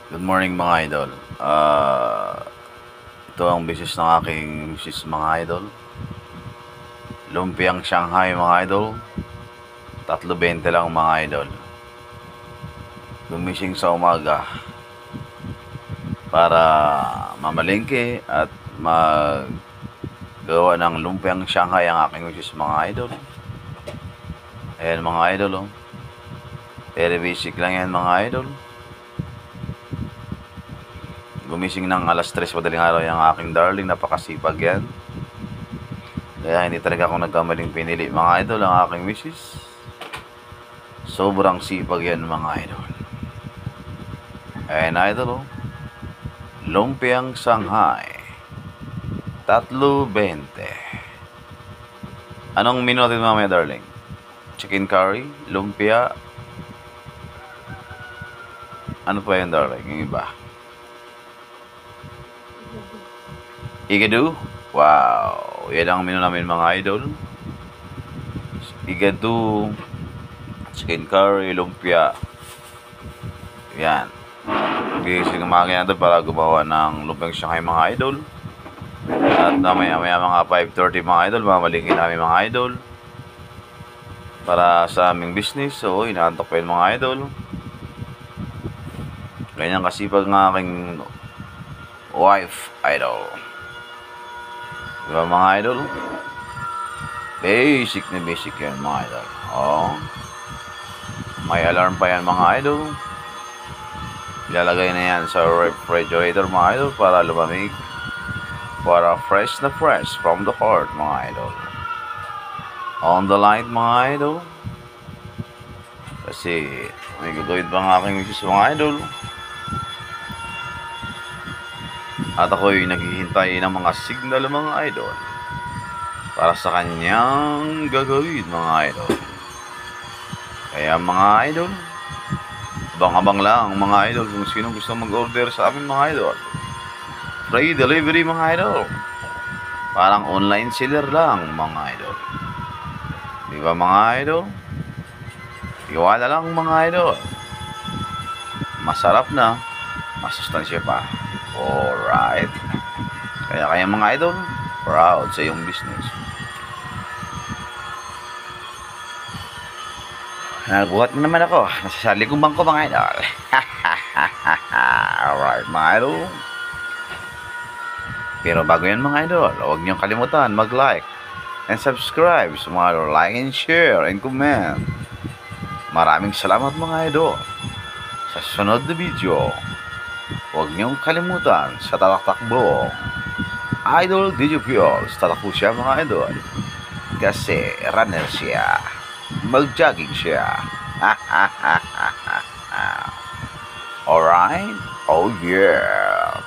Good morning mga idol. Ito ang business ng aking misis mga idol. Lumpiang Shanghai mga idol. 3.20 lang mga idol. Gumising sa umaga para mamalengke at maggawa ng lumpiang Shanghai ang aking misis mga idol. Ayan mga idol oh. Very basic lang yan mga idol. Gumising ng alas 3 madaling araw yung aking darling, napakasipag yan. Kaya hindi talaga ako nagkamaling pinili mga idol ang aking misis. Sobrang sipag yan mga idol. Ayan idol oh. Lumpiang Shanghai 3.20. Anong menu natin mamaya darling? Chicken curry, lumpia. Ano pa yan darling? Yung iba Igado? Wow! Yan ang menu namin mga idol. Igado, chicken curry, lumpia. Yan. Gising ang mga natin para gumawa ng lumpiang Shanghai mga idol. At maya mga 5:30 mga idol, mamalingin namin mga idol. Para sa aming business. So, inaantok pa yun mga idol. Ganyan kasipag ng aking wife idol. Diba mga idol? Basic na basic yan mga idol. Oh. May alarm pa yan mga idol. Ilalagay na yan sa refrigerator mga idol para lumamig. Para fresh na fresh from the heart mga idol. On the light mga idol. Kasi may gagawin pa ng aking misis mga idol. At ako'y naghihintay ng mga signal mga idol para sa kanyang gagawin mga idol. Kaya mga idol, abang-abang lang mga idol kung sino gusto mag-order sa amin mga idol. Free delivery mga idol. Parang online seller lang mga idol. Di ba mga idol? Iwala lang mga idol. Masarap na, masustansya pa. Alright. Kaya mga idol, proud sa iyong business. Nagbuhat na naman ako. Nasa likong bangko mga idol. Alright mga idol. Pero bago yan mga idol, huwag niyong kalimutan mag-like and subscribe sa mga idol. Like and share and comment. Maraming salamat mga idol. Sa sunod na video, huwag niyong kalimutan sa tatakbo. Idol DJ Piols, tatakbo siya mga idol. Kasi runner siya. Mag-jogging siya. Alright? Oh yeah.